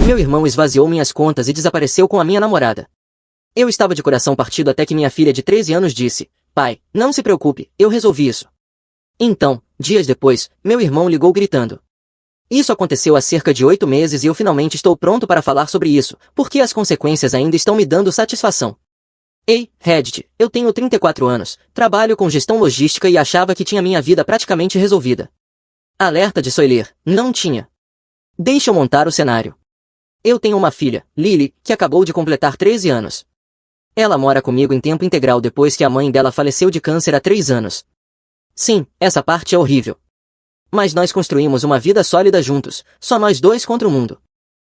meu irmão esvaziou minhas contas e desapareceu com a minha namorada. Eu estava de coração partido até que minha filha de 13 anos disse: pai, não se preocupe, eu resolvi isso. Então, dias depois, meu irmão ligou gritando. Isso aconteceu há cerca de 8 meses e eu finalmente estou pronto para falar sobre isso, porque as consequências ainda estão me dando satisfação. Ei, Reddit, eu tenho 34 anos, trabalho com gestão logística e achava que tinha minha vida praticamente resolvida. Alerta de spoiler, não tinha. Deixa eu montar o cenário. Eu tenho uma filha, Lily, que acabou de completar 13 anos. Ela mora comigo em tempo integral depois que a mãe dela faleceu de câncer há 3 anos. Sim, essa parte é horrível. Mas nós construímos uma vida sólida juntos, só nós dois contra o mundo.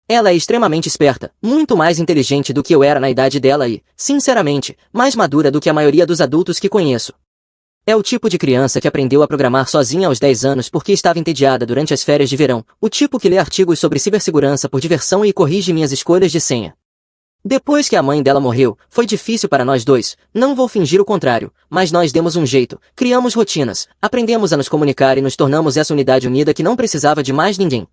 Ela é extremamente esperta, muito mais inteligente do que eu era na idade dela e, sinceramente, mais madura do que a maioria dos adultos que conheço. É o tipo de criança que aprendeu a programar sozinha aos 10 anos porque estava entediada durante as férias de verão, o tipo que lê artigos sobre cibersegurança por diversão e corrige minhas escolhas de senha. Depois que a mãe dela morreu, foi difícil para nós dois, não vou fingir o contrário, mas nós demos um jeito, criamos rotinas, aprendemos a nos comunicar e nos tornamos essa unidade unida que não precisava de mais ninguém.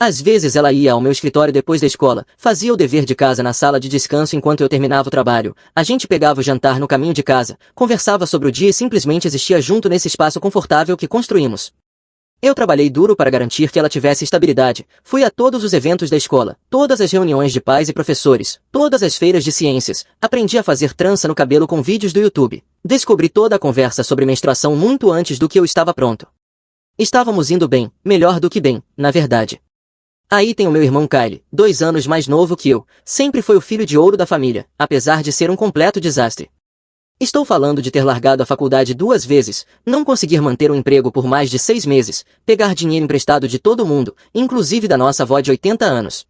Às vezes ela ia ao meu escritório depois da escola, fazia o dever de casa na sala de descanso enquanto eu terminava o trabalho, a gente pegava o jantar no caminho de casa, conversava sobre o dia e simplesmente existia junto nesse espaço confortável que construímos. Eu trabalhei duro para garantir que ela tivesse estabilidade, fui a todos os eventos da escola, todas as reuniões de pais e professores, todas as feiras de ciências, aprendi a fazer trança no cabelo com vídeos do YouTube, descobri toda a conversa sobre menstruação muito antes do que eu estava pronto. Estávamos indo bem, melhor do que bem, na verdade. Aí tem o meu irmão Kyle, 2 anos mais novo que eu, sempre foi o filho de ouro da família, apesar de ser um completo desastre. Estou falando de ter largado a faculdade 2 vezes, não conseguir manter um emprego por mais de 6 meses, pegar dinheiro emprestado de todo mundo, inclusive da nossa avó de 80 anos.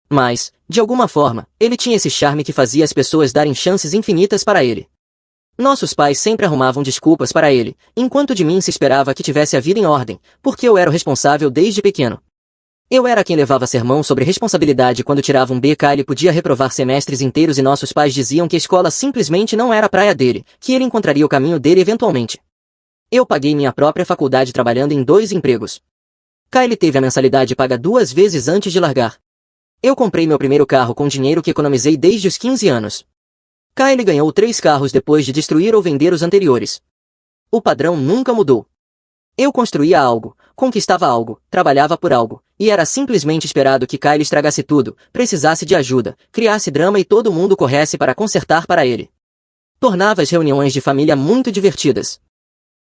Mas, de alguma forma, ele tinha esse charme que fazia as pessoas darem chances infinitas para ele. Nossos pais sempre arrumavam desculpas para ele, enquanto de mim se esperava que tivesse a vida em ordem, porque eu era o responsável desde pequeno. Eu era quem levava sermão sobre responsabilidade quando tirava um B. Kyle podia reprovar semestres inteiros e nossos pais diziam que a escola simplesmente não era a praia dele, que ele encontraria o caminho dele eventualmente. Eu paguei minha própria faculdade trabalhando em 2 empregos. Kyle teve a mensalidade paga 2 vezes antes de largar. Eu comprei meu primeiro carro com dinheiro que economizei desde os 15 anos. Kyle ganhou 3 carros depois de destruir ou vender os anteriores. O padrão nunca mudou. Eu construía algo, conquistava algo, trabalhava por algo, e era simplesmente esperado que Kyle estragasse tudo, precisasse de ajuda, criasse drama e todo mundo corresse para consertar para ele. Tornava as reuniões de família muito divertidas.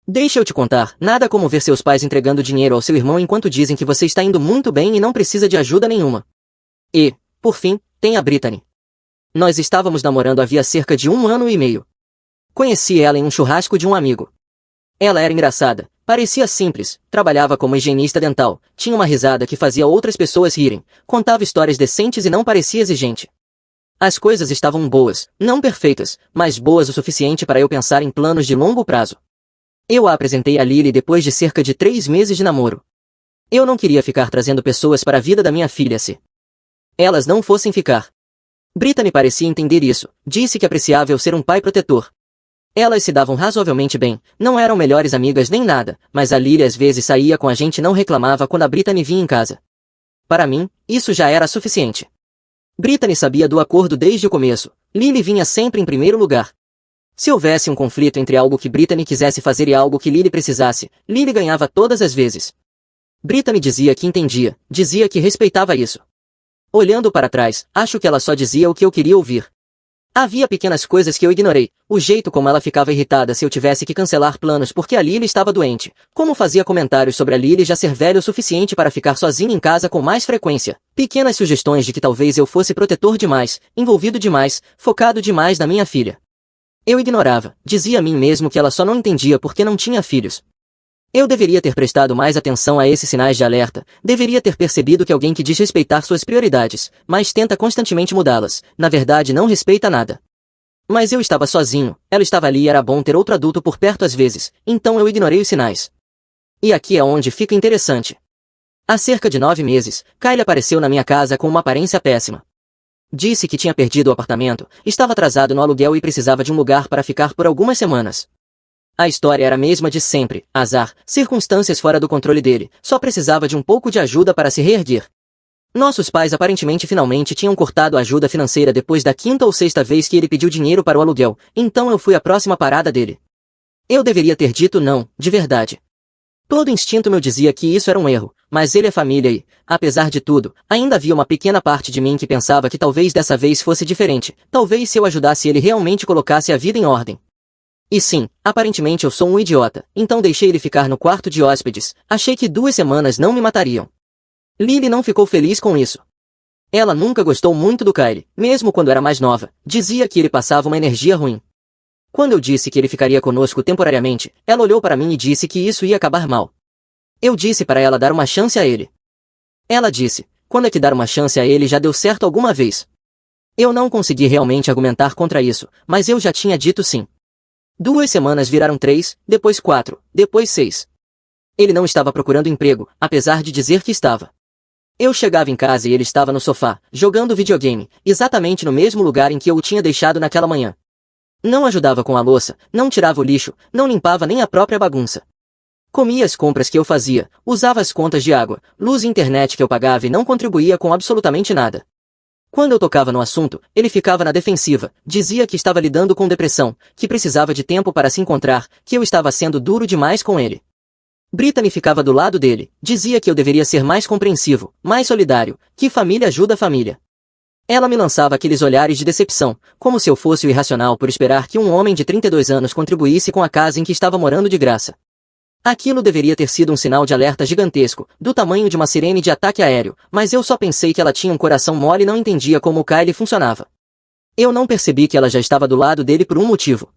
Deixa eu te contar, nada como ver seus pais entregando dinheiro ao seu irmão enquanto dizem que você está indo muito bem e não precisa de ajuda nenhuma. E, por fim, tem a Brittany. Nós estávamos namorando havia cerca de 1 ano e meio. Conheci ela em um churrasco de um amigo. Ela era engraçada, parecia simples, trabalhava como higienista dental, tinha uma risada que fazia outras pessoas rirem, contava histórias decentes e não parecia exigente. As coisas estavam boas, não perfeitas, mas boas o suficiente para eu pensar em planos de longo prazo. Eu a apresentei a Lily depois de cerca de 3 meses de namoro. Eu não queria ficar trazendo pessoas para a vida da minha filha se elas não fossem ficar. Brittany parecia entender isso, disse que apreciava eu ser um pai protetor. Elas se davam razoavelmente bem, não eram melhores amigas nem nada, mas a Lily às vezes saía com a gente e não reclamava quando a Brittany vinha em casa. Para mim, isso já era suficiente. Brittany sabia do acordo desde o começo, Lily vinha sempre em primeiro lugar. Se houvesse um conflito entre algo que Brittany quisesse fazer e algo que Lily precisasse, Lily ganhava todas as vezes. Brittany dizia que entendia, dizia que respeitava isso. Olhando para trás, acho que ela só dizia o que eu queria ouvir. Havia pequenas coisas que eu ignorei, o jeito como ela ficava irritada se eu tivesse que cancelar planos porque a Lily estava doente, como fazia comentários sobre a Lily já ser velha o suficiente para ficar sozinha em casa com mais frequência, pequenas sugestões de que talvez eu fosse protetor demais, envolvido demais, focado demais na minha filha. Eu ignorava, dizia a mim mesmo que ela só não entendia porque não tinha filhos. Eu deveria ter prestado mais atenção a esses sinais de alerta, deveria ter percebido que alguém que diz respeitar suas prioridades, mas tenta constantemente mudá-las, na verdade não respeita nada. Mas eu estava sozinho, ela estava ali e era bom ter outro adulto por perto às vezes, então eu ignorei os sinais. E aqui é onde fica interessante. Há cerca de 9 meses, Kyle apareceu na minha casa com uma aparência péssima. Disse que tinha perdido o apartamento, estava atrasado no aluguel e precisava de um lugar para ficar por algumas semanas. A história era a mesma de sempre, azar, circunstâncias fora do controle dele, só precisava de um pouco de ajuda para se reerguer. Nossos pais aparentemente finalmente tinham cortado a ajuda financeira depois da quinta ou sexta vez que ele pediu dinheiro para o aluguel, então eu fui a próxima parada dele. Eu deveria ter dito não, de verdade. Todo instinto meu dizia que isso era um erro, mas ele é família e, apesar de tudo, ainda havia uma pequena parte de mim que pensava que talvez dessa vez fosse diferente, talvez se eu ajudasse ele realmente colocasse a vida em ordem. E sim, aparentemente eu sou um idiota, então deixei ele ficar no quarto de hóspedes, achei que 2 semanas não me matariam. Lily não ficou feliz com isso. Ela nunca gostou muito do Kyle, mesmo quando era mais nova, dizia que ele passava uma energia ruim. Quando eu disse que ele ficaria conosco temporariamente, ela olhou para mim e disse que isso ia acabar mal. Eu disse para ela dar uma chance a ele. Ela disse, quando é que dar uma chance a ele já deu certo alguma vez? Eu não consegui realmente argumentar contra isso, mas eu já tinha dito sim. 2 semanas viraram 3, depois 4, depois 6. Ele não estava procurando emprego, apesar de dizer que estava. Eu chegava em casa e ele estava no sofá, jogando videogame, exatamente no mesmo lugar em que eu o tinha deixado naquela manhã. Não ajudava com a louça, não tirava o lixo, não limpava nem a própria bagunça. Comia as compras que eu fazia, usava as contas de água, luz e internet que eu pagava e não contribuía com absolutamente nada. Quando eu tocava no assunto, ele ficava na defensiva, dizia que estava lidando com depressão, que precisava de tempo para se encontrar, que eu estava sendo duro demais com ele. Brittany ficava do lado dele, dizia que eu deveria ser mais compreensivo, mais solidário, que família ajuda a família. Ela me lançava aqueles olhares de decepção, como se eu fosse o irracional por esperar que um homem de 32 anos contribuísse com a casa em que estava morando de graça. Aquilo deveria ter sido um sinal de alerta gigantesco, do tamanho de uma sirene de ataque aéreo, mas eu só pensei que ela tinha um coração mole e não entendia como o Kyle funcionava. Eu não percebi que ela já estava do lado dele por um motivo.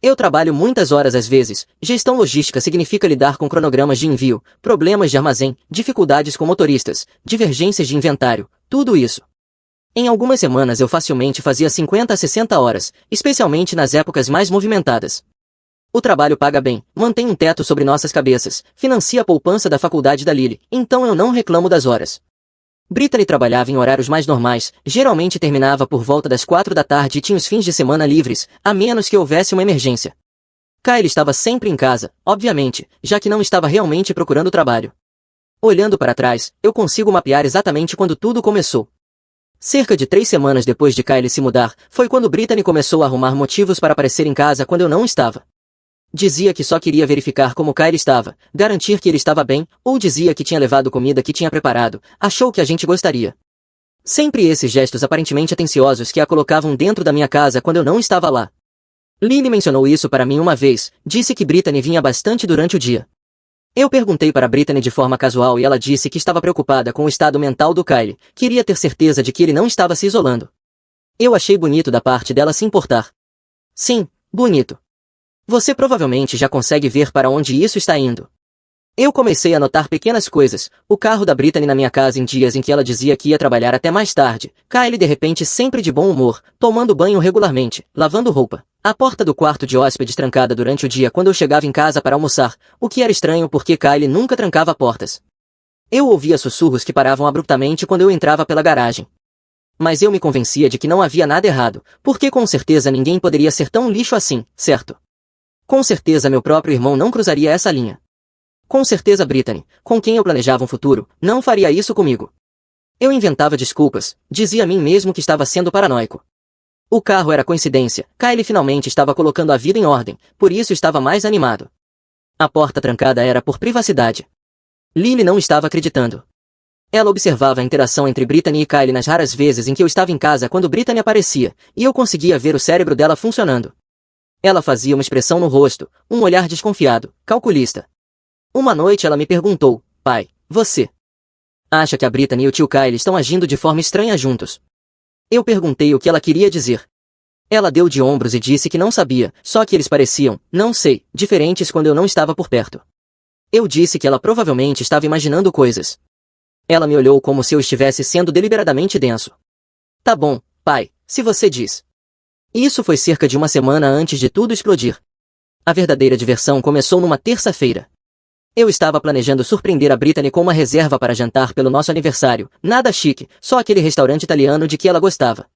Eu trabalho muitas horas às vezes, gestão logística significa lidar com cronogramas de envio, problemas de armazém, dificuldades com motoristas, divergências de inventário, tudo isso. Em algumas semanas eu facilmente fazia 50 a 60 horas, especialmente nas épocas mais movimentadas. O trabalho paga bem, mantém um teto sobre nossas cabeças, financia a poupança da faculdade da Lily, então eu não reclamo das horas. Brittany trabalhava em horários mais normais, geralmente terminava por volta das 4 da tarde e tinha os fins de semana livres, a menos que houvesse uma emergência. Kyle estava sempre em casa, obviamente, já que não estava realmente procurando trabalho. Olhando para trás, eu consigo mapear exatamente quando tudo começou. Cerca de 3 semanas depois de Kyle se mudar, foi quando Brittany começou a arrumar motivos para aparecer em casa quando eu não estava. Dizia que só queria verificar como Kyle estava, garantir que ele estava bem, ou dizia que tinha levado comida que tinha preparado, achou que a gente gostaria. Sempre esses gestos aparentemente atenciosos que a colocavam dentro da minha casa quando eu não estava lá. Lily mencionou isso para mim uma vez, disse que Brittany vinha bastante durante o dia. Eu perguntei para Brittany de forma casual e ela disse que estava preocupada com o estado mental do Kyle, queria ter certeza de que ele não estava se isolando. Eu achei bonito da parte dela se importar. Sim, bonito. Você provavelmente já consegue ver para onde isso está indo. Eu comecei a notar pequenas coisas, o carro da Brittany na minha casa em dias em que ela dizia que ia trabalhar até mais tarde, Kyle de repente sempre de bom humor, tomando banho regularmente, lavando roupa, a porta do quarto de hóspedes trancada durante o dia quando eu chegava em casa para almoçar, o que era estranho porque Kyle nunca trancava portas. Eu ouvia sussurros que paravam abruptamente quando eu entrava pela garagem. Mas eu me convencia de que não havia nada errado, porque com certeza ninguém poderia ser tão lixo assim, certo? Com certeza meu próprio irmão não cruzaria essa linha. Com certeza Brittany, com quem eu planejava um futuro, não faria isso comigo. Eu inventava desculpas, dizia a mim mesmo que estava sendo paranoico. O carro era coincidência, Kyle finalmente estava colocando a vida em ordem, por isso estava mais animado. A porta trancada era por privacidade. Lily não estava acreditando. Ela observava a interação entre Brittany e Kyle nas raras vezes em que eu estava em casa quando Brittany aparecia, e eu conseguia ver o cérebro dela funcionando. Ela fazia uma expressão no rosto, um olhar desconfiado, calculista. Uma noite ela me perguntou, pai, você acha que a Brittany e o tio Kyle estão agindo de forma estranha juntos? Eu perguntei o que ela queria dizer. Ela deu de ombros e disse que não sabia, só que eles pareciam, não sei, diferentes quando eu não estava por perto. Eu disse que ela provavelmente estava imaginando coisas. Ela me olhou como se eu estivesse sendo deliberadamente denso. Tá bom, pai, se você diz. Isso foi cerca de uma semana antes de tudo explodir. A verdadeira diversão começou numa terça-feira. Eu estava planejando surpreender a Brittany com uma reserva para jantar pelo nosso aniversário, nada chique, só aquele restaurante italiano de que ela gostava.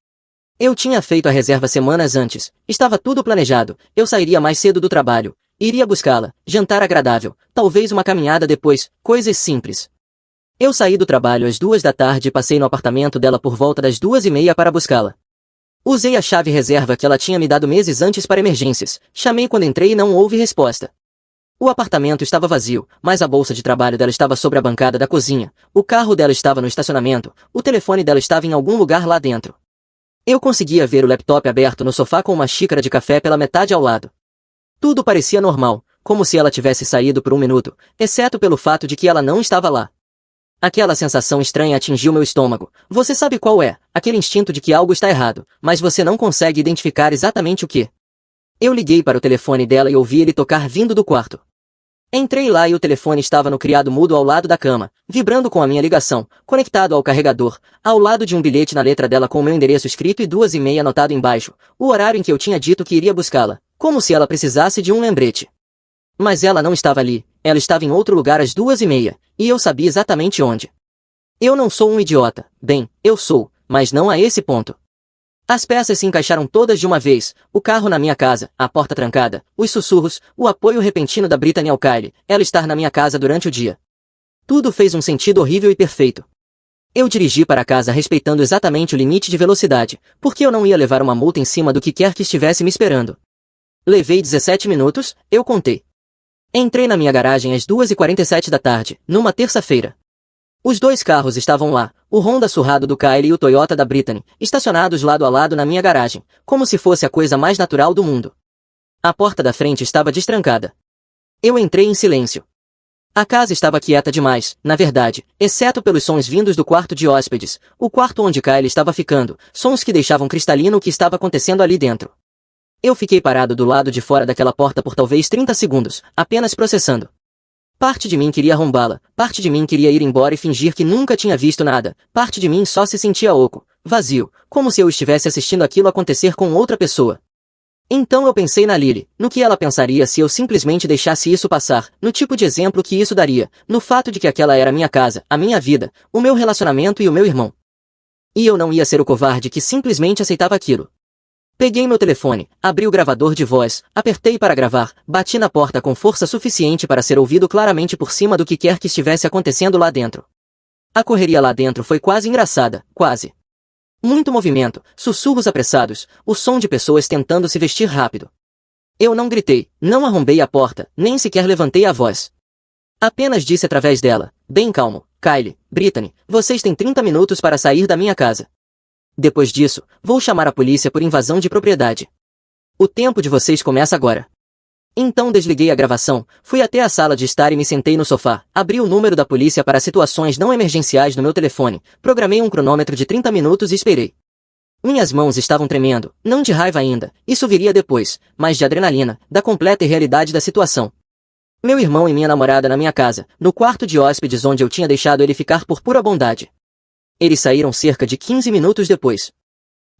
Eu tinha feito a reserva semanas antes, estava tudo planejado, eu sairia mais cedo do trabalho, iria buscá-la, jantar agradável, talvez uma caminhada depois, coisas simples. Eu saí do trabalho às 2 da tarde e passei no apartamento dela por volta das 2h30 para buscá-la. Usei a chave reserva que ela tinha me dado meses antes para emergências. Chamei quando entrei e não houve resposta. O apartamento estava vazio, mas a bolsa de trabalho dela estava sobre a bancada da cozinha, o carro dela estava no estacionamento, o telefone dela estava em algum lugar lá dentro. Eu conseguia ver o laptop aberto no sofá com uma xícara de café pela metade ao lado. Tudo parecia normal, como se ela tivesse saído por um minuto, exceto pelo fato de que ela não estava lá. Aquela sensação estranha atingiu meu estômago. Você sabe qual é, aquele instinto de que algo está errado, mas você não consegue identificar exatamente o que. Eu liguei para o telefone dela e ouvi ele tocar vindo do quarto. Entrei lá e o telefone estava no criado mudo ao lado da cama, vibrando com a minha ligação, conectado ao carregador, ao lado de um bilhete na letra dela com o meu endereço escrito e 2h30 anotado embaixo, o horário em que eu tinha dito que iria buscá-la, como se ela precisasse de um lembrete. Mas ela não estava ali, ela estava em outro lugar às 2h30, e eu sabia exatamente onde. Eu não sou um idiota, bem, eu sou, mas não a esse ponto. As peças se encaixaram todas de uma vez, o carro na minha casa, a porta trancada, os sussurros, o apoio repentino da Brittany ao Kyle, ela estar na minha casa durante o dia. Tudo fez um sentido horrível e perfeito. Eu dirigi para casa respeitando exatamente o limite de velocidade, porque eu não ia levar uma multa em cima do que quer que estivesse me esperando. Levei 17 minutos, eu contei. Entrei na minha garagem às 2h47 da tarde, numa terça-feira. Os dois carros estavam lá, o Honda surrado do Kyle e o Toyota da Brittany, estacionados lado a lado na minha garagem, como se fosse a coisa mais natural do mundo. A porta da frente estava destrancada. Eu entrei em silêncio. A casa estava quieta demais, na verdade, exceto pelos sons vindos do quarto de hóspedes, o quarto onde Kyle estava ficando, sons que deixavam cristalino o que estava acontecendo ali dentro. Eu fiquei parado do lado de fora daquela porta por talvez 30 segundos, apenas processando. Parte de mim queria arrombá-la, parte de mim queria ir embora e fingir que nunca tinha visto nada, parte de mim só se sentia oco, vazio, como se eu estivesse assistindo aquilo acontecer com outra pessoa. Então eu pensei na Lily, no que ela pensaria se eu simplesmente deixasse isso passar, no tipo de exemplo que isso daria, no fato de que aquela era minha casa, a minha vida, o meu relacionamento e o meu irmão. E eu não ia ser o covarde que simplesmente aceitava aquilo. Peguei meu telefone, abri o gravador de voz, apertei para gravar, bati na porta com força suficiente para ser ouvido claramente por cima do que quer que estivesse acontecendo lá dentro. A correria lá dentro foi quase engraçada, quase. Muito movimento, sussurros apressados, o som de pessoas tentando se vestir rápido. Eu não gritei, não arrombei a porta, nem sequer levantei a voz. Apenas disse através dela, bem calmo, Kyle, Brittany, vocês têm 30 minutos para sair da minha casa. Depois disso, vou chamar a polícia por invasão de propriedade. O tempo de vocês começa agora. Então desliguei a gravação, fui até a sala de estar e me sentei no sofá, abri o número da polícia para situações não emergenciais no meu telefone, programei um cronômetro de 30 minutos e esperei. Minhas mãos estavam tremendo, não de raiva ainda, isso viria depois, mas de adrenalina, da completa irrealidade da situação. Meu irmão e minha namorada na minha casa, no quarto de hóspedes onde eu tinha deixado ele ficar por pura bondade. Eles saíram cerca de 15 minutos depois.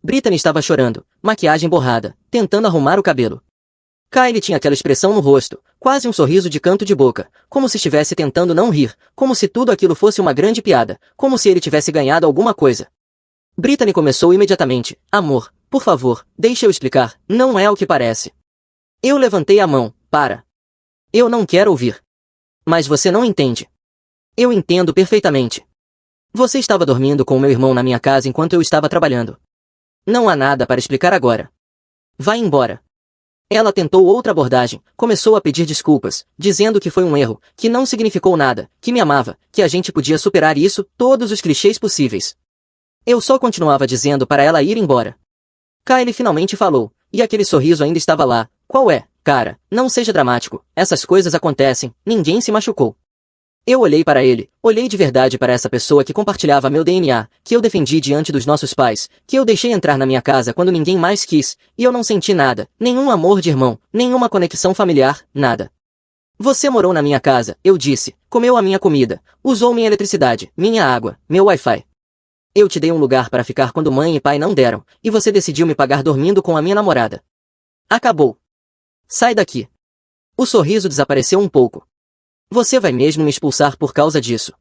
Brittany estava chorando, maquiagem borrada, tentando arrumar o cabelo. Kyle tinha aquela expressão no rosto, quase um sorriso de canto de boca, como se estivesse tentando não rir, como se tudo aquilo fosse uma grande piada, como se ele tivesse ganhado alguma coisa. Brittany começou imediatamente, amor, por favor, deixe eu explicar, não é o que parece. Eu levantei a mão, para. Eu não quero ouvir. Mas você não entende. Eu entendo perfeitamente. Você estava dormindo com o meu irmão na minha casa enquanto eu estava trabalhando. Não há nada para explicar agora. Vá embora. Ela tentou outra abordagem, começou a pedir desculpas, dizendo que foi um erro, que não significou nada, que me amava, que a gente podia superar isso, todos os clichês possíveis. Eu só continuava dizendo para ela ir embora. Kyle finalmente falou, e aquele sorriso ainda estava lá. Qual é, cara, não seja dramático, essas coisas acontecem, ninguém se machucou. Eu olhei para ele, olhei de verdade para essa pessoa que compartilhava meu DNA, que eu defendi diante dos nossos pais, que eu deixei entrar na minha casa quando ninguém mais quis, e eu não senti nada, nenhum amor de irmão, nenhuma conexão familiar, nada. Você morou na minha casa, eu disse, comeu a minha comida, usou minha eletricidade, minha água, meu Wi-Fi. Eu te dei um lugar para ficar quando mãe e pai não deram, e você decidiu me pagar dormindo com a minha namorada. Acabou. Sai daqui. O sorriso desapareceu um pouco. Você vai mesmo me expulsar por causa disso.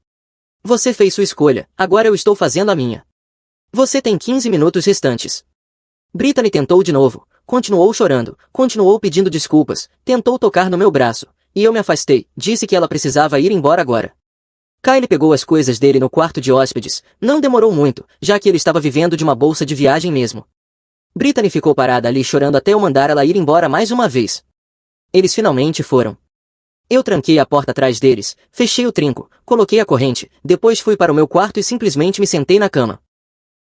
Você fez sua escolha, agora eu estou fazendo a minha. Você tem 15 minutos restantes. Brittany tentou de novo, continuou chorando, continuou pedindo desculpas, tentou tocar no meu braço, e eu me afastei, disse que ela precisava ir embora agora. Kyle pegou as coisas dele no quarto de hóspedes, não demorou muito, já que ele estava vivendo de uma bolsa de viagem mesmo. Brittany ficou parada ali chorando até eu mandar ela ir embora mais uma vez. Eles finalmente foram. Eu tranquei a porta atrás deles, fechei o trinco, coloquei a corrente, depois fui para o meu quarto e simplesmente me sentei na cama.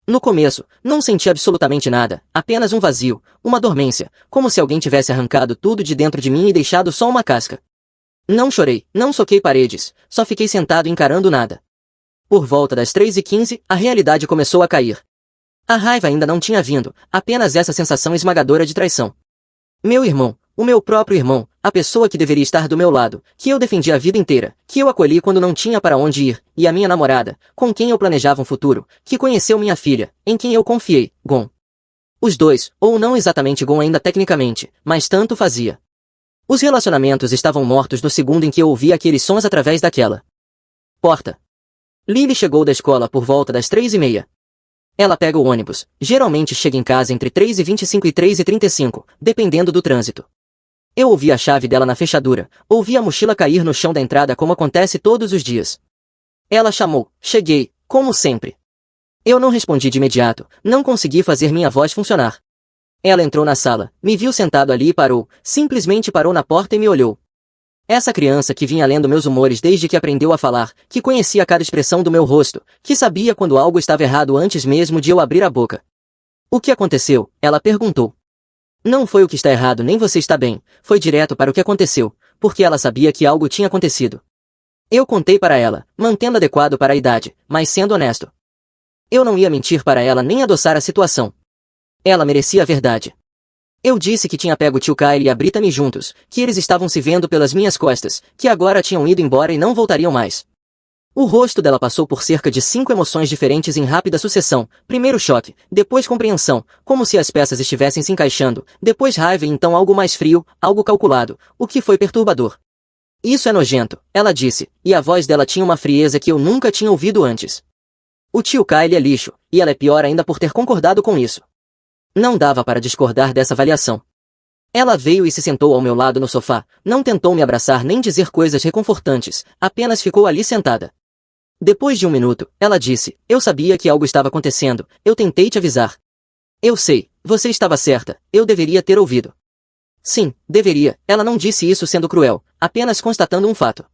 No começo, não senti absolutamente nada, apenas um vazio, uma dormência, como se alguém tivesse arrancado tudo de dentro de mim e deixado só uma casca. Não chorei, não soquei paredes, só fiquei sentado encarando nada. Por volta das 3h15, a realidade começou a cair. A raiva ainda não tinha vindo, apenas essa sensação esmagadora de traição. Meu irmão, o meu próprio irmão, a pessoa que deveria estar do meu lado, que eu defendi a vida inteira, que eu acolhi quando não tinha para onde ir, e a minha namorada, com quem eu planejava um futuro, que conheceu minha filha, em quem eu confiei, Gon. Os dois, ou não exatamente Gon ainda tecnicamente, mas tanto fazia. Os relacionamentos estavam mortos no segundo em que eu ouvi aqueles sons através daquela porta. Lily chegou da escola por volta das 3h30. Ela pega o ônibus, geralmente chega em casa entre 3h25 e 3h35, dependendo do trânsito. Eu ouvi a chave dela na fechadura, ouvi a mochila cair no chão da entrada como acontece todos os dias. Ela chamou, cheguei, como sempre. Eu não respondi de imediato, não consegui fazer minha voz funcionar. Ela entrou na sala, me viu sentado ali e parou, simplesmente parou na porta e me olhou. Essa criança que vinha lendo meus humores desde que aprendeu a falar, que conhecia cada expressão do meu rosto, que sabia quando algo estava errado antes mesmo de eu abrir a boca. O que aconteceu? Ela perguntou. Não foi o que está errado nem você está bem, foi direto para o que aconteceu, porque ela sabia que algo tinha acontecido. Eu contei para ela, mantendo adequado para a idade, mas sendo honesto. Eu não ia mentir para ela nem adoçar a situação. Ela merecia a verdade. Eu disse que tinha pego o tio Kyle e a Brittany juntos, que eles estavam se vendo pelas minhas costas, que agora tinham ido embora e não voltariam mais. O rosto dela passou por cerca de 5 emoções diferentes em rápida sucessão, primeiro choque, depois compreensão, como se as peças estivessem se encaixando, depois raiva e então algo mais frio, algo calculado, o que foi perturbador. Isso é nojento, ela disse, e a voz dela tinha uma frieza que eu nunca tinha ouvido antes. O tio Kyle é lixo, e ela é pior ainda por ter concordado com isso. Não dava para discordar dessa avaliação. Ela veio e se sentou ao meu lado no sofá, não tentou me abraçar nem dizer coisas reconfortantes, apenas ficou ali sentada. Depois de um minuto, ela disse, eu sabia que algo estava acontecendo, eu tentei te avisar. Eu sei, você estava certa, eu deveria ter ouvido. Sim, deveria, ela não disse isso sendo cruel, apenas constatando um fato.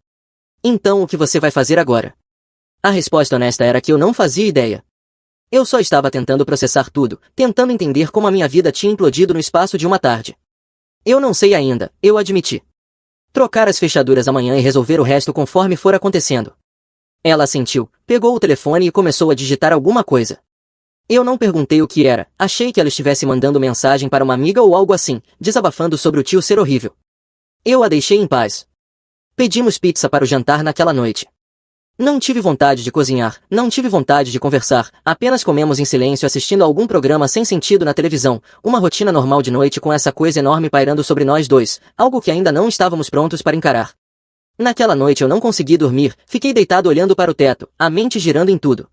Então o que você vai fazer agora? A resposta honesta era que eu não fazia ideia. Eu só estava tentando processar tudo, tentando entender como a minha vida tinha implodido no espaço de uma tarde. Eu não sei ainda, eu admiti. Trocar as fechaduras amanhã e resolver o resto conforme for acontecendo. Ela assentiu, pegou o telefone e começou a digitar alguma coisa. Eu não perguntei o que era, achei que ela estivesse mandando mensagem para uma amiga ou algo assim, desabafando sobre o tio ser horrível. Eu a deixei em paz. Pedimos pizza para o jantar naquela noite. Não tive vontade de cozinhar, não tive vontade de conversar, apenas comemos em silêncio assistindo a algum programa sem sentido na televisão, uma rotina normal de noite com essa coisa enorme pairando sobre nós dois, algo que ainda não estávamos prontos para encarar. Naquela noite eu não consegui dormir, fiquei deitado olhando para o teto, a mente girando em tudo.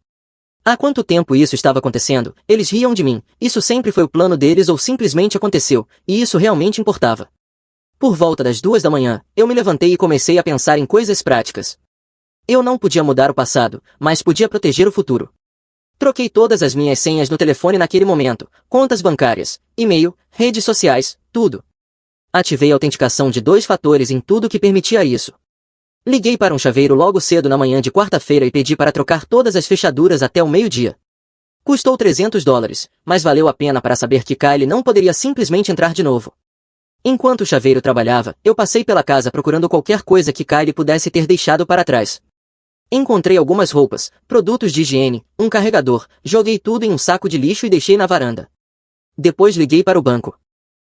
Há quanto tempo isso estava acontecendo? Eles riam de mim, isso sempre foi o plano deles ou simplesmente aconteceu, e isso realmente importava. Por volta das 2 da manhã, eu me levantei e comecei a pensar em coisas práticas. Eu não podia mudar o passado, mas podia proteger o futuro. Troquei todas as minhas senhas no telefone naquele momento, contas bancárias, e-mail, redes sociais, tudo. Ativei a autenticação de 2 fatores em tudo que permitia isso. Liguei para um chaveiro logo cedo na manhã de quarta-feira e pedi para trocar todas as fechaduras até o meio-dia. Custou $300, mas valeu a pena para saber que Kyle não poderia simplesmente entrar de novo. Enquanto o chaveiro trabalhava, eu passei pela casa procurando qualquer coisa que Kyle pudesse ter deixado para trás. Encontrei algumas roupas, produtos de higiene, um carregador, joguei tudo em um saco de lixo e deixei na varanda. Depois liguei para o banco.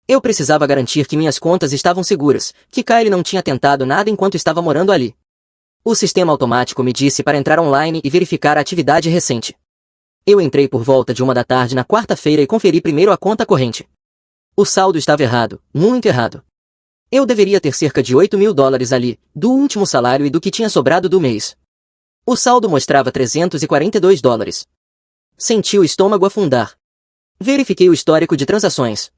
Eu precisava garantir que minhas contas estavam seguras, que Kyle não tinha tentado nada enquanto estava morando ali. O sistema automático me disse para entrar online e verificar a atividade recente. Eu entrei por volta de 1 da tarde na quarta-feira e conferi primeiro a conta corrente. O saldo estava errado, muito errado. Eu deveria ter cerca de $8.000 ali, do último salário e do que tinha sobrado do mês. O saldo mostrava $342. Senti o estômago afundar. Verifiquei o histórico de transações.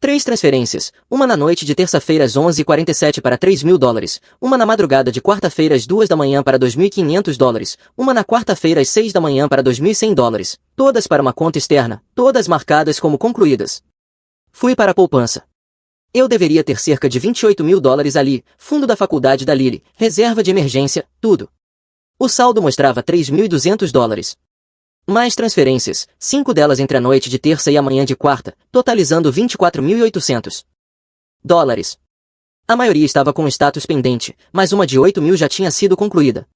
3 transferências, uma na noite de terça-feira às 11h47 para $3.000, uma na madrugada de quarta-feira às 2 da manhã para $2.500, uma na quarta-feira às 6 da manhã para $2.100, todas para uma conta externa, todas marcadas como concluídas. Fui para a poupança. Eu deveria ter cerca de $28.000 ali, fundo da faculdade da Lily, reserva de emergência, tudo. O saldo mostrava $3.200. Mais transferências, 5 delas entre a noite de terça e a manhã de quarta, totalizando $24.800. A maioria estava com status pendente, mas uma de 8.000 já tinha sido concluída.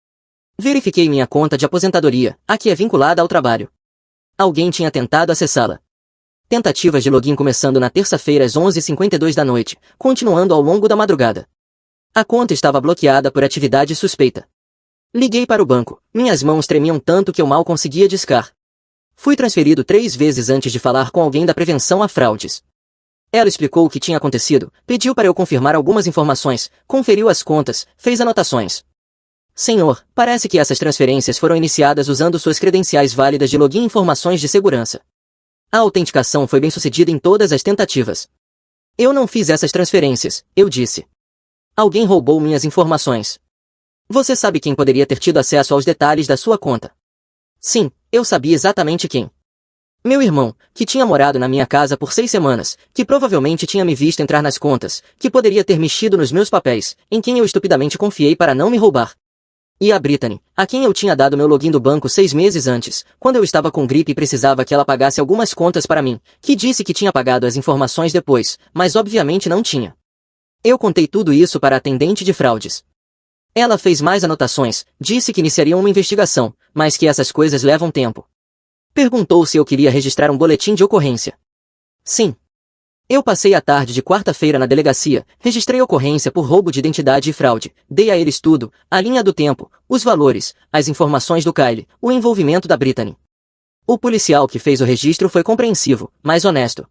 Verifiquei minha conta de aposentadoria, a que é vinculada ao trabalho. Alguém tinha tentado acessá-la. Tentativas de login começando na terça-feira às 11h52 da noite, continuando ao longo da madrugada. A conta estava bloqueada por atividade suspeita. Liguei para o banco, minhas mãos tremiam tanto que eu mal conseguia discar. Fui transferido 3 vezes antes de falar com alguém da prevenção a fraudes. Ela explicou o que tinha acontecido, pediu para eu confirmar algumas informações, conferiu as contas, fez anotações. Senhor, parece que essas transferências foram iniciadas usando suas credenciais válidas de login e informações de segurança. A autenticação foi bem-sucedida em todas as tentativas. Eu não fiz essas transferências, eu disse. Alguém roubou minhas informações. Você sabe quem poderia ter tido acesso aos detalhes da sua conta? Sim, eu sabia exatamente quem. Meu irmão, que tinha morado na minha casa por 6 semanas, que provavelmente tinha me visto entrar nas contas, que poderia ter mexido nos meus papéis, em quem eu estupidamente confiei para não me roubar. E a Brittany, a quem eu tinha dado meu login do banco 6 meses antes, quando eu estava com gripe e precisava que ela pagasse algumas contas para mim, que disse que tinha pagado as informações depois, mas obviamente não tinha. Eu contei tudo isso para a atendente de fraudes. Ela fez mais anotações, disse que iniciaria uma investigação, mas que essas coisas levam tempo. Perguntou se eu queria registrar um boletim de ocorrência. Sim. Eu passei a tarde de quarta-feira na delegacia, registrei ocorrência por roubo de identidade e fraude, dei a eles tudo, a linha do tempo, os valores, as informações do Kyle, o envolvimento da Brittany. O policial que fez o registro foi compreensivo, mas honesto.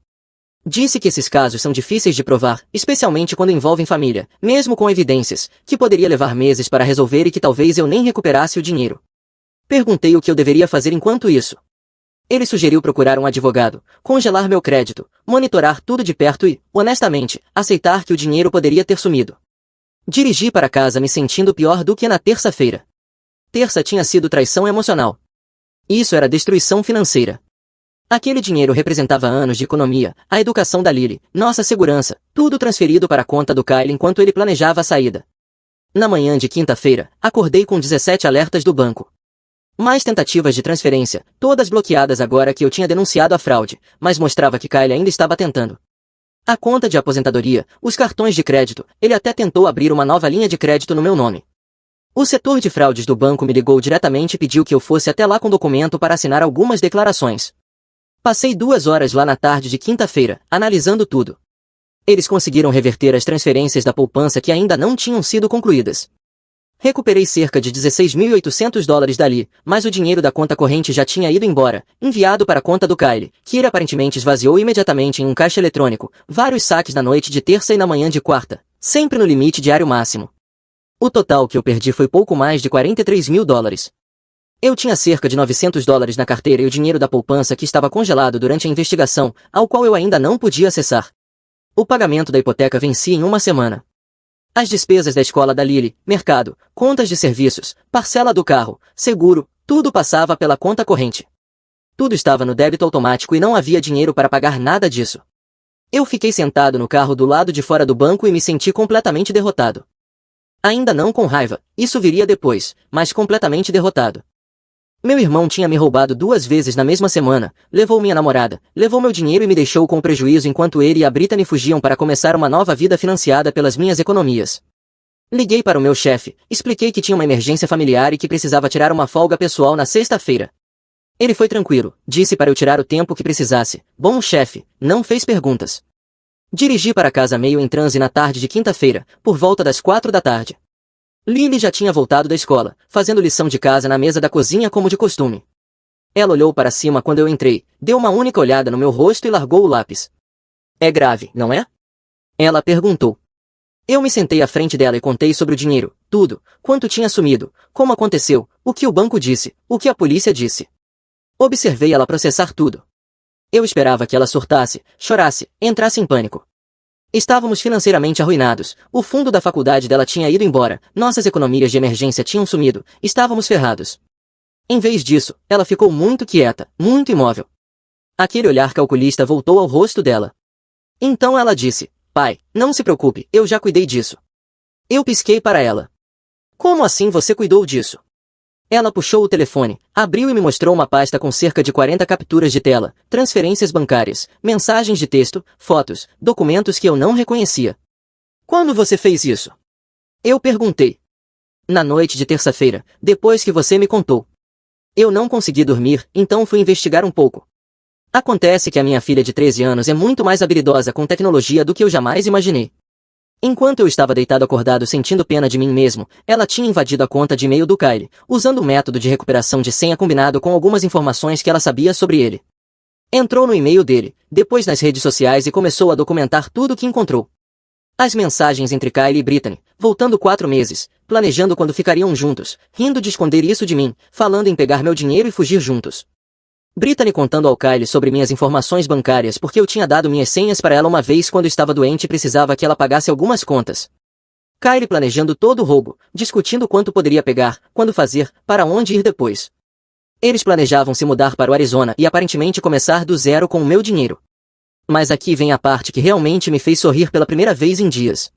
Disse que esses casos são difíceis de provar, especialmente quando envolvem família, mesmo com evidências, que poderia levar meses para resolver e que talvez eu nem recuperasse o dinheiro. Perguntei o que eu deveria fazer enquanto isso. Ele sugeriu procurar um advogado, congelar meu crédito, monitorar tudo de perto e, honestamente, aceitar que o dinheiro poderia ter sumido. Dirigi para casa me sentindo pior do que na terça-feira. Terça tinha sido traição emocional. Isso era destruição financeira. Aquele dinheiro representava anos de economia, a educação da Lily, nossa segurança, tudo transferido para a conta do Kyle enquanto ele planejava a saída. Na manhã de quinta-feira, acordei com 17 alertas do banco. Mais tentativas de transferência, todas bloqueadas agora que eu tinha denunciado a fraude, mas mostrava que Kyle ainda estava tentando. A conta de aposentadoria, os cartões de crédito, ele até tentou abrir uma nova linha de crédito no meu nome. O setor de fraudes do banco me ligou diretamente e pediu que eu fosse até lá com documento para assinar algumas declarações. Passei 2 horas lá na tarde de quinta-feira, analisando tudo. Eles conseguiram reverter as transferências da poupança que ainda não tinham sido concluídas. Recuperei cerca de $16.800 dali, mas o dinheiro da conta corrente já tinha ido embora, enviado para a conta do Kyle, que ele aparentemente esvaziou imediatamente em um caixa eletrônico, vários saques na noite de terça e na manhã de quarta, sempre no limite diário máximo. O total que eu perdi foi pouco mais de $43.000. Eu tinha cerca de $900 na carteira e o dinheiro da poupança que estava congelado durante a investigação, ao qual eu ainda não podia acessar. O pagamento da hipoteca vencia em 1 semana. As despesas da escola da Lily, mercado, contas de serviços, parcela do carro, seguro, tudo passava pela conta corrente. Tudo estava no débito automático e não havia dinheiro para pagar nada disso. Eu fiquei sentado no carro do lado de fora do banco e me senti completamente derrotado. Ainda não com raiva, isso viria depois, mas completamente derrotado. Meu irmão tinha me roubado 2 vezes na mesma semana, levou minha namorada, levou meu dinheiro e me deixou com prejuízo enquanto ele e a Brittany fugiam para começar uma nova vida financiada pelas minhas economias. Liguei para o meu chefe, expliquei que tinha uma emergência familiar e que precisava tirar uma folga pessoal na sexta-feira. Ele foi tranquilo, disse para eu tirar o tempo que precisasse. Bom chefe, não fez perguntas. Dirigi para casa meio em transe na tarde de quinta-feira, por volta das 4 da tarde. Lily já tinha voltado da escola, fazendo lição de casa na mesa da cozinha como de costume. Ela olhou para cima quando eu entrei, deu uma única olhada no meu rosto e largou o lápis. É grave, não é? Ela perguntou. Eu me sentei à frente dela e contei sobre o dinheiro, tudo, quanto tinha sumido, como aconteceu, o que o banco disse, o que a polícia disse. Observei ela processar tudo. Eu esperava que ela surtasse, chorasse, entrasse em pânico. Estávamos financeiramente arruinados, o fundo da faculdade dela tinha ido embora, nossas economias de emergência tinham sumido, estávamos ferrados. Em vez disso, ela ficou muito quieta, muito imóvel. Aquele olhar calculista voltou ao rosto dela. Então ela disse, pai, não se preocupe, eu já cuidei disso. Eu pisquei para ela. Como assim você cuidou disso? Ela puxou o telefone, abriu e me mostrou uma pasta com cerca de 40 capturas de tela, transferências bancárias, mensagens de texto, fotos, documentos que eu não reconhecia. Quando você fez isso? Eu perguntei. Na noite de terça-feira, depois que você me contou. Eu não consegui dormir, então fui investigar um pouco. Acontece que a minha filha de 13 anos é muito mais habilidosa com tecnologia do que eu jamais imaginei. Enquanto eu estava deitado acordado sentindo pena de mim mesmo, ela tinha invadido a conta de e-mail do Kyle, usando o método de recuperação de senha combinado com algumas informações que ela sabia sobre ele. Entrou no e-mail dele, depois nas redes sociais e começou a documentar tudo o que encontrou. As mensagens entre Kyle e Brittany, voltando 4 meses, planejando quando ficariam juntos, rindo de esconder isso de mim, falando em pegar meu dinheiro e fugir juntos. Brittany contando ao Kyle sobre minhas informações bancárias porque eu tinha dado minhas senhas para ela uma vez quando estava doente e precisava que ela pagasse algumas contas. Kyle planejando todo o roubo, discutindo quanto poderia pegar, quando fazer, para onde ir depois. Eles planejavam se mudar para o Arizona e aparentemente começar do zero com o meu dinheiro. Mas aqui vem a parte que realmente me fez sorrir pela primeira vez em dias.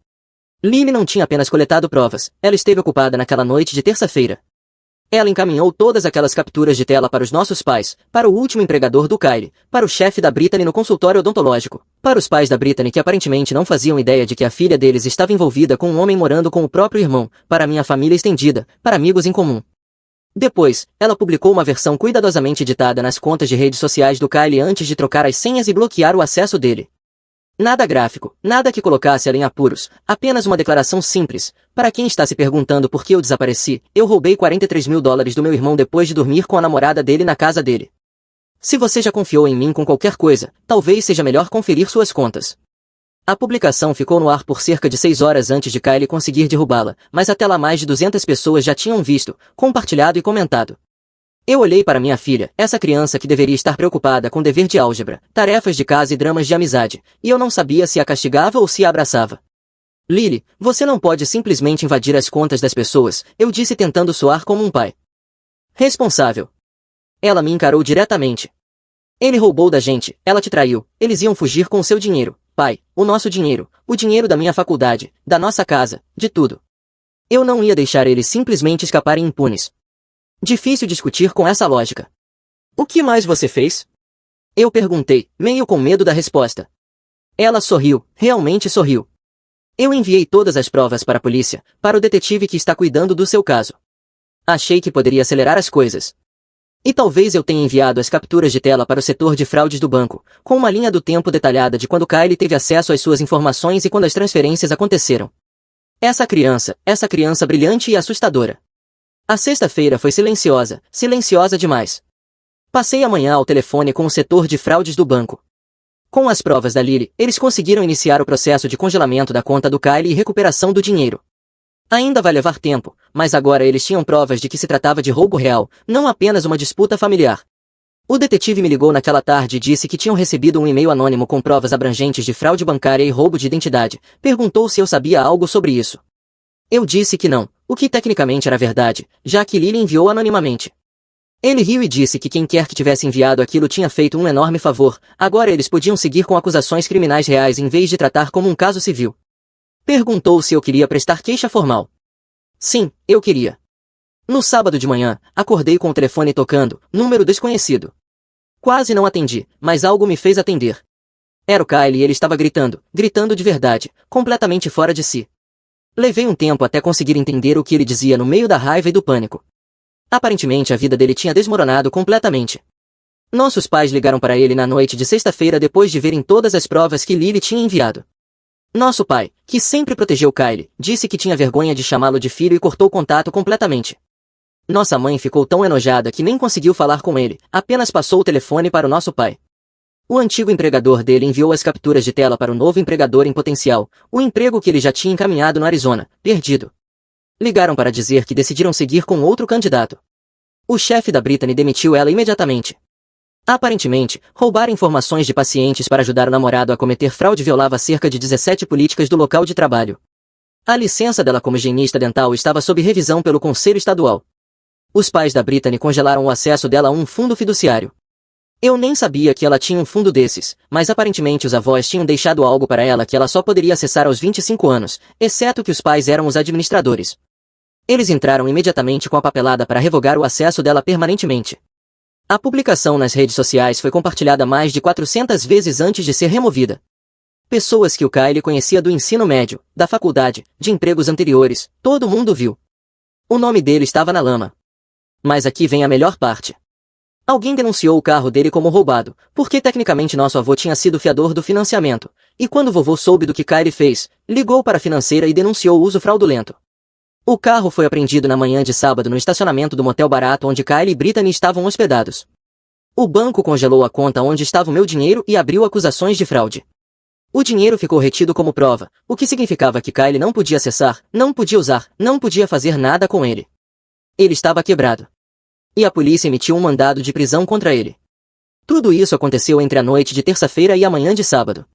Lily não tinha apenas coletado provas, ela esteve ocupada naquela noite de terça-feira. Ela encaminhou todas aquelas capturas de tela para os nossos pais, para o último empregador do Kyle, para o chefe da Brittany no consultório odontológico, para os pais da Brittany que aparentemente não faziam ideia de que a filha deles estava envolvida com um homem morando com o próprio irmão, para minha família estendida, para amigos em comum. Depois, ela publicou uma versão cuidadosamente editada nas contas de redes sociais do Kyle antes de trocar as senhas e bloquear o acesso dele. Nada gráfico, nada que colocasse ela em apuros, apenas uma declaração simples. Para quem está se perguntando por que eu desapareci, eu roubei $43.000 do meu irmão depois de dormir com a namorada dele na casa dele. Se você já confiou em mim com qualquer coisa, talvez seja melhor conferir suas contas. A publicação ficou no ar por cerca de 6 horas antes de Kyle conseguir derrubá-la, mas até lá mais de 200 pessoas já tinham visto, compartilhado e comentado. Eu olhei para minha filha, essa criança que deveria estar preocupada com dever de álgebra, tarefas de casa e dramas de amizade, e eu não sabia se a castigava ou se a abraçava. Lily, você não pode simplesmente invadir as contas das pessoas, eu disse tentando soar como um pai responsável. Ela me encarou diretamente. Ele roubou da gente, ela te traiu, eles iam fugir com o seu dinheiro, pai, o nosso dinheiro, o dinheiro da minha faculdade, da nossa casa, de tudo. Eu não ia deixar eles simplesmente escaparem impunes. Difícil discutir com essa lógica. O que mais você fez? Eu perguntei, meio com medo da resposta. Ela sorriu, realmente sorriu. Eu enviei todas as provas para a polícia, para o detetive que está cuidando do seu caso. Achei que poderia acelerar as coisas. E talvez eu tenha enviado as capturas de tela para o setor de fraudes do banco, com uma linha do tempo detalhada de quando Kyle teve acesso às suas informações e quando as transferências aconteceram. Essa criança brilhante e assustadora. A sexta-feira foi silenciosa, silenciosa demais. Passei a manhã ao telefone com o setor de fraudes do banco. Com as provas da Lily, eles conseguiram iniciar o processo de congelamento da conta do Kyle e recuperação do dinheiro. Ainda vai levar tempo, mas agora eles tinham provas de que se tratava de roubo real, não apenas uma disputa familiar. O detetive me ligou naquela tarde e disse que tinham recebido um e-mail anônimo com provas abrangentes de fraude bancária e roubo de identidade. Perguntou se eu sabia algo sobre isso. Eu disse que não, o que tecnicamente era verdade, já que Lily enviou anonimamente. Ele riu e disse que quem quer que tivesse enviado aquilo tinha feito um enorme favor, agora eles podiam seguir com acusações criminais reais em vez de tratar como um caso civil. Perguntou se eu queria prestar queixa formal. Sim, eu queria. No sábado de manhã, acordei com o telefone tocando, número desconhecido. Quase não atendi, mas algo me fez atender. Era o Kyle e ele estava gritando, gritando de verdade, completamente fora de si. Levei um tempo até conseguir entender o que ele dizia no meio da raiva e do pânico. Aparentemente a vida dele tinha desmoronado completamente. Nossos pais ligaram para ele na noite de sexta-feira depois de verem todas as provas que Lily tinha enviado. Nosso pai, que sempre protegeu Kyle, disse que tinha vergonha de chamá-lo de filho e cortou contato completamente. Nossa mãe ficou tão enojada que nem conseguiu falar com ele, apenas passou o telefone para o nosso pai. O antigo empregador dele enviou as capturas de tela para o novo empregador em potencial, o emprego que ele já tinha encaminhado no Arizona, perdido. Ligaram para dizer que decidiram seguir com outro candidato. O chefe da Brittany demitiu ela imediatamente. Aparentemente, roubar informações de pacientes para ajudar o namorado a cometer fraude violava cerca de 17 políticas do local de trabalho. A licença dela como higienista dental estava sob revisão pelo Conselho Estadual. Os pais da Brittany congelaram o acesso dela a um fundo fiduciário. Eu nem sabia que ela tinha um fundo desses, mas aparentemente os avós tinham deixado algo para ela que ela só poderia acessar aos 25 anos, exceto que os pais eram os administradores. Eles entraram imediatamente com a papelada para revogar o acesso dela permanentemente. A publicação nas redes sociais foi compartilhada mais de 400 vezes antes de ser removida. Pessoas que o Kyle conhecia do ensino médio, da faculdade, de empregos anteriores, todo mundo viu. O nome dele estava na lama. Mas aqui vem a melhor parte. Alguém denunciou o carro dele como roubado, porque tecnicamente nosso avô tinha sido fiador do financiamento, e quando vovô soube do que Kyle fez, ligou para a financeira e denunciou o uso fraudulento. O carro foi apreendido na manhã de sábado no estacionamento do motel barato onde Kyle e Brittany estavam hospedados. O banco congelou a conta onde estava o meu dinheiro e abriu acusações de fraude. O dinheiro ficou retido como prova, o que significava que Kyle não podia acessar, não podia usar, não podia fazer nada com ele. Ele estava quebrado. E a polícia emitiu um mandado de prisão contra ele. Tudo isso aconteceu entre a noite de terça-feira e a manhã de sábado.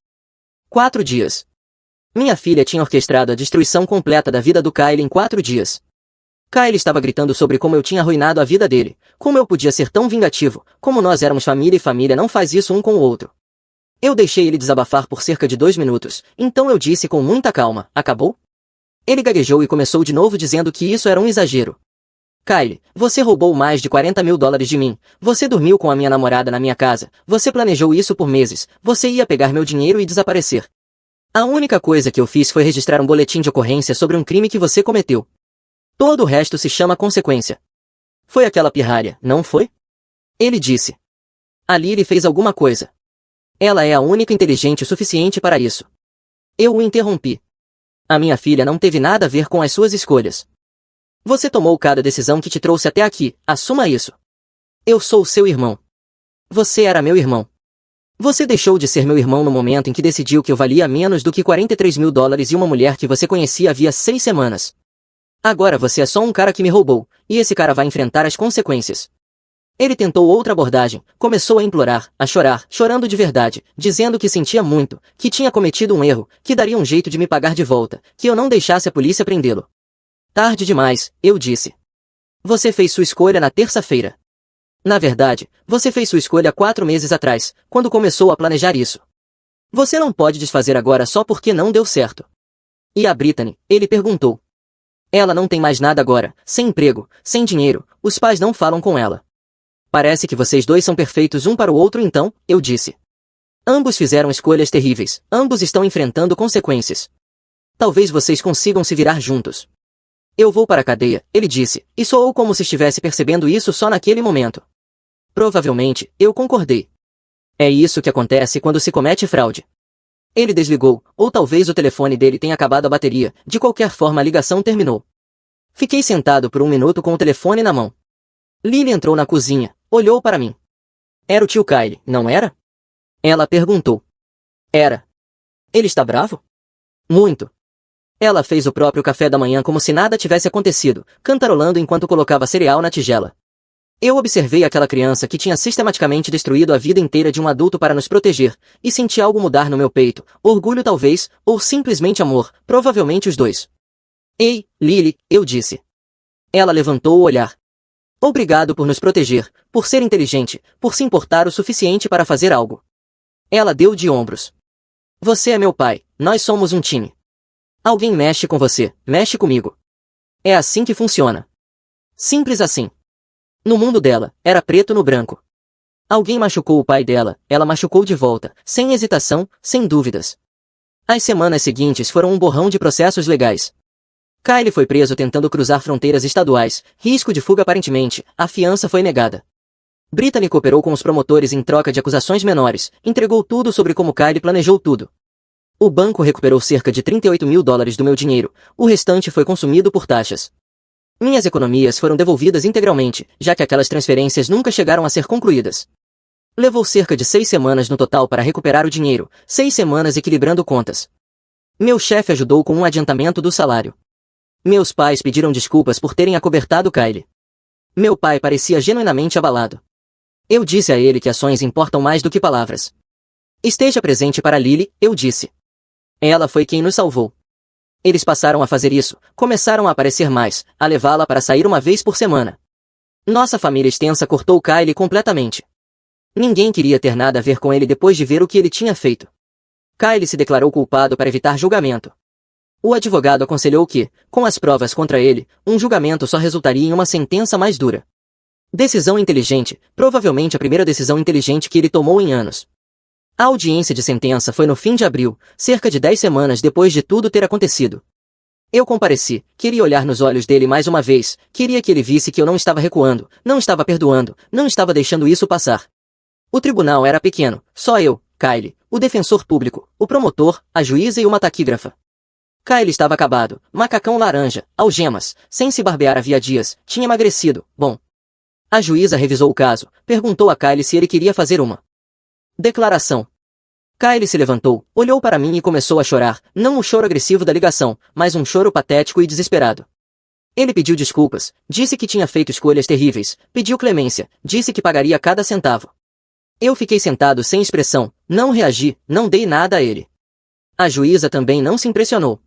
4 dias. Minha filha tinha orquestrado a destruição completa da vida do Kyle em 4 dias. Kyle estava gritando sobre como eu tinha arruinado a vida dele, como eu podia ser tão vingativo, como nós éramos família e família não faz isso um com o outro. Eu deixei ele desabafar por cerca de 2 minutos, então eu disse com muita calma, acabou? Ele gaguejou e começou de novo dizendo que isso era um exagero. Kyle, você roubou mais de 40 mil dólares de mim, você dormiu com a minha namorada na minha casa, você planejou isso por meses, você ia pegar meu dinheiro e desaparecer. A única coisa que eu fiz foi registrar um boletim de ocorrência sobre um crime que você cometeu. Todo o resto se chama consequência. Foi aquela pirralha, não foi? Ele disse. A Lily fez alguma coisa. Ela é a única inteligente o suficiente para isso. Eu o interrompi. A minha filha não teve nada a ver com as suas escolhas. Você tomou cada decisão que te trouxe até aqui, assuma isso. Eu sou seu irmão. Você era meu irmão. Você deixou de ser meu irmão no momento em que decidiu que eu valia menos do que 43 mil dólares e uma mulher que você conhecia havia 6 semanas. Agora você é só um cara que me roubou, e esse cara vai enfrentar as consequências. Ele tentou outra abordagem, começou a implorar, a chorar, chorando de verdade, dizendo que sentia muito, que tinha cometido um erro, que daria um jeito de me pagar de volta, que eu não deixasse a polícia prendê-lo. Tarde demais, eu disse. Você fez sua escolha na terça-feira. Na verdade, você fez sua escolha 4 meses atrás, quando começou a planejar isso. Você não pode desfazer agora só porque não deu certo. E a Brittany, ele perguntou. Ela não tem mais nada agora, sem emprego, sem dinheiro, os pais não falam com ela. Parece que vocês dois são perfeitos um para o outro então, eu disse. Ambos fizeram escolhas terríveis, ambos estão enfrentando consequências. Talvez vocês consigam se virar juntos. Eu vou para a cadeia, ele disse, e soou como se estivesse percebendo isso só naquele momento. Provavelmente, eu concordei. É isso que acontece quando se comete fraude. Ele desligou, ou talvez o telefone dele tenha acabado a bateria, de qualquer forma a ligação terminou. Fiquei sentado por 1 minuto com o telefone na mão. Lily entrou na cozinha, olhou para mim. Era o tio Kyle, não era? Ela perguntou. Era. Ele está bravo? Muito. Ela fez o próprio café da manhã como se nada tivesse acontecido, cantarolando enquanto colocava cereal na tigela. Eu observei aquela criança que tinha sistematicamente destruído a vida inteira de um adulto para nos proteger, e senti algo mudar no meu peito, orgulho talvez, ou simplesmente amor, provavelmente os dois. Ei, Lily, eu disse. Ela levantou o olhar. Obrigado por nos proteger, por ser inteligente, por se importar o suficiente para fazer algo. Ela deu de ombros. Você é meu pai, nós somos um time. Alguém mexe com você, mexe comigo. É assim que funciona. Simples assim. No mundo dela, era preto no branco. Alguém machucou o pai dela, ela machucou de volta, sem hesitação, sem dúvidas. As semanas seguintes foram um borrão de processos legais. Kyle foi preso tentando cruzar fronteiras estaduais, risco de fuga aparentemente, a fiança foi negada. Brittany cooperou com os promotores em troca de acusações menores, entregou tudo sobre como Kyle planejou tudo. O banco recuperou cerca de 38 mil dólares do meu dinheiro, o restante foi consumido por taxas. Minhas economias foram devolvidas integralmente, já que aquelas transferências nunca chegaram a ser concluídas. Levou cerca de 6 semanas no total para recuperar o dinheiro, 6 semanas equilibrando contas. Meu chefe ajudou com um adiantamento do salário. Meus pais pediram desculpas por terem acobertado Kyle. Meu pai parecia genuinamente abalado. Eu disse a ele que ações importam mais do que palavras. Esteja presente para Lily, eu disse. Ela foi quem nos salvou. Eles passaram a fazer isso, começaram a aparecer mais, a levá-la para sair uma vez por semana. Nossa família extensa cortou Kyle completamente. Ninguém queria ter nada a ver com ele depois de ver o que ele tinha feito. Kyle se declarou culpado para evitar julgamento. O advogado aconselhou que, com as provas contra ele, um julgamento só resultaria em uma sentença mais dura. Decisão inteligente, provavelmente a primeira decisão inteligente que ele tomou em anos. A audiência de sentença foi no fim de abril, cerca de 10 semanas depois de tudo ter acontecido. Eu compareci, queria olhar nos olhos dele mais uma vez, queria que ele visse que eu não estava recuando, não estava perdoando, não estava deixando isso passar. O tribunal era pequeno, só eu, Kyle, o defensor público, o promotor, a juíza e uma taquígrafa. Kyle estava acabado, macacão laranja, algemas, sem se barbear havia dias, tinha emagrecido, bom. A juíza revisou o caso, perguntou a Kyle se ele queria fazer uma declaração. Kyle se levantou, olhou para mim e começou a chorar, não o choro agressivo da ligação, mas um choro patético e desesperado. Ele pediu desculpas, disse que tinha feito escolhas terríveis, pediu clemência, disse que pagaria cada centavo. Eu fiquei sentado sem expressão, não reagi, não dei nada a ele. A juíza também não se impressionou.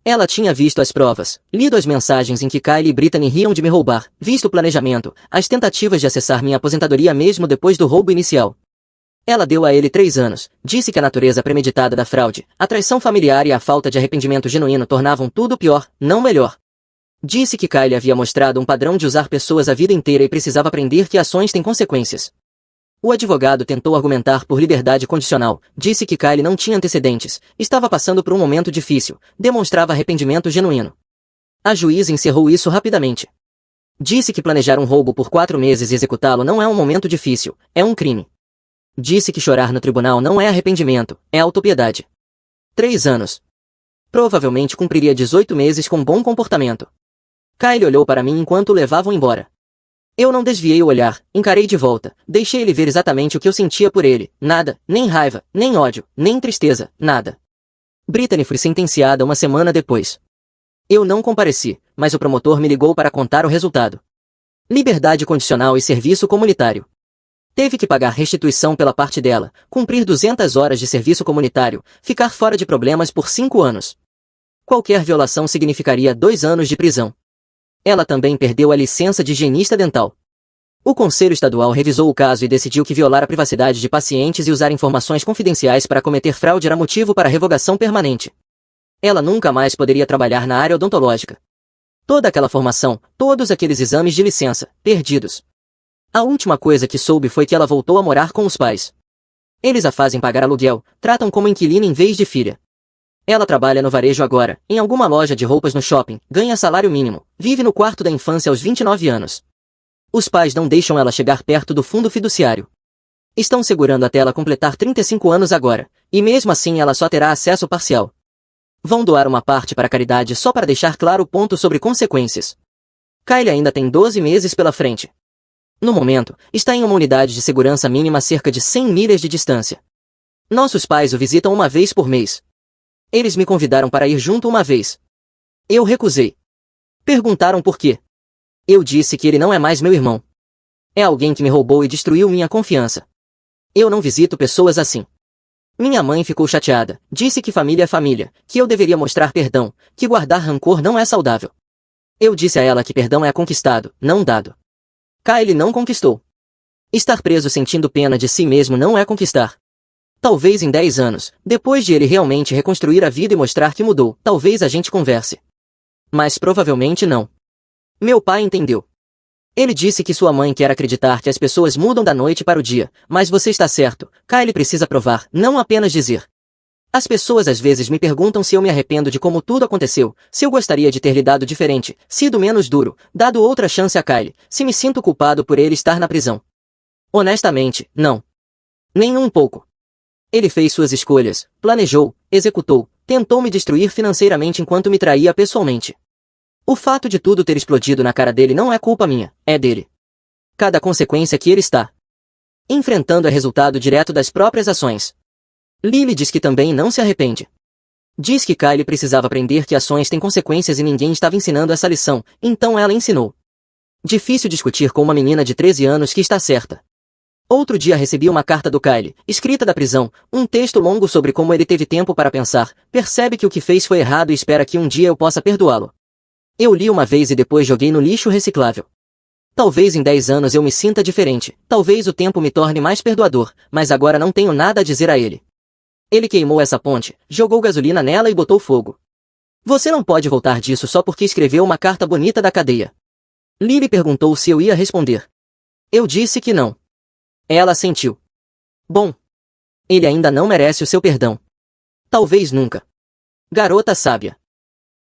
Ela tinha visto as provas, lido as mensagens em que Kyle e Brittany riam de me roubar, visto o planejamento, as tentativas de acessar minha aposentadoria mesmo depois do roubo inicial. Ela deu a ele 3 anos, disse que a natureza premeditada da fraude, a traição familiar e a falta de arrependimento genuíno tornavam tudo pior, não melhor. Disse que Kyle havia mostrado um padrão de usar pessoas a vida inteira e precisava aprender que ações têm consequências. O advogado tentou argumentar por liberdade condicional, disse que Kyle não tinha antecedentes, estava passando por um momento difícil, demonstrava arrependimento genuíno. A juíza encerrou isso rapidamente. Disse que planejar um roubo por 4 meses e executá-lo não é um momento difícil, é um crime. Disse que chorar no tribunal não é arrependimento, é autopiedade. 3 anos. Provavelmente cumpriria 18 meses com bom comportamento. Kyle olhou para mim enquanto o levavam embora. Eu não desviei o olhar, encarei de volta, deixei ele ver exatamente o que eu sentia por ele, nada, nem raiva, nem ódio, nem tristeza, nada. Brittany foi sentenciada uma semana depois. Eu não compareci, mas o promotor me ligou para contar o resultado. Liberdade condicional e serviço comunitário. Teve que pagar restituição pela parte dela, cumprir 200 horas de serviço comunitário, ficar fora de problemas por 5 anos. Qualquer violação significaria 2 anos de prisão. Ela também perdeu a licença de higienista dental. O Conselho Estadual revisou o caso e decidiu que violar a privacidade de pacientes e usar informações confidenciais para cometer fraude era motivo para revogação permanente. Ela nunca mais poderia trabalhar na área odontológica. Toda aquela formação, todos aqueles exames de licença, perdidos. A última coisa que soube foi que ela voltou a morar com os pais. Eles a fazem pagar aluguel, tratam como inquilina em vez de filha. Ela trabalha no varejo agora, em alguma loja de roupas no shopping, ganha salário mínimo, vive no quarto da infância aos 29 anos. Os pais não deixam ela chegar perto do fundo fiduciário. Estão segurando até ela completar 35 anos agora, e mesmo assim ela só terá acesso parcial. Vão doar uma parte para a caridade só para deixar claro o ponto sobre consequências. Kyle ainda tem 12 meses pela frente. No momento, está em uma unidade de segurança mínima a cerca de 100 milhas de distância. Nossos pais o visitam uma vez por mês. Eles me convidaram para ir junto uma vez. Eu recusei. Perguntaram por quê. Eu disse que ele não é mais meu irmão. É alguém que me roubou e destruiu minha confiança. Eu não visito pessoas assim. Minha mãe ficou chateada, disse que família é família, que eu deveria mostrar perdão, que guardar rancor não é saudável. Eu disse a ela que perdão é conquistado, não dado. Kyle não conquistou. Estar preso sentindo pena de si mesmo não é conquistar. Talvez em 10 anos, depois de ele realmente reconstruir a vida e mostrar que mudou, talvez a gente converse. Mas provavelmente não. Meu pai entendeu. Ele disse que sua mãe quer acreditar que as pessoas mudam da noite para o dia, mas você está certo, Kyle precisa provar, não apenas dizer. As pessoas às vezes me perguntam se eu me arrependo de como tudo aconteceu, se eu gostaria de ter lidado diferente, sido menos duro, dado outra chance a Kyle, se me sinto culpado por ele estar na prisão. Honestamente, não. Nem um pouco. Ele fez suas escolhas, planejou, executou, tentou me destruir financeiramente enquanto me traía pessoalmente. O fato de tudo ter explodido na cara dele não é culpa minha, é dele. Cada consequência que ele está enfrentando é resultado direto das próprias ações. Lily diz que também não se arrepende. Diz que Kyle precisava aprender que ações têm consequências e ninguém estava ensinando essa lição, então ela ensinou. Difícil discutir com uma menina de 13 anos que está certa. Outro dia recebi uma carta do Kyle, escrita da prisão, um texto longo sobre como ele teve tempo para pensar, percebe que o que fez foi errado e espera que um dia eu possa perdoá-lo. Eu li uma vez e depois joguei no lixo reciclável. Talvez em 10 anos eu me sinta diferente, talvez o tempo me torne mais perdoador, mas agora não tenho nada a dizer a ele. Ele queimou essa ponte, jogou gasolina nela e botou fogo. Você não pode voltar disso só porque escreveu uma carta bonita da cadeia. Lily perguntou se eu ia responder. Eu disse que não. Ela assentiu. Bom. Ele ainda não merece o seu perdão. Talvez nunca. Garota sábia.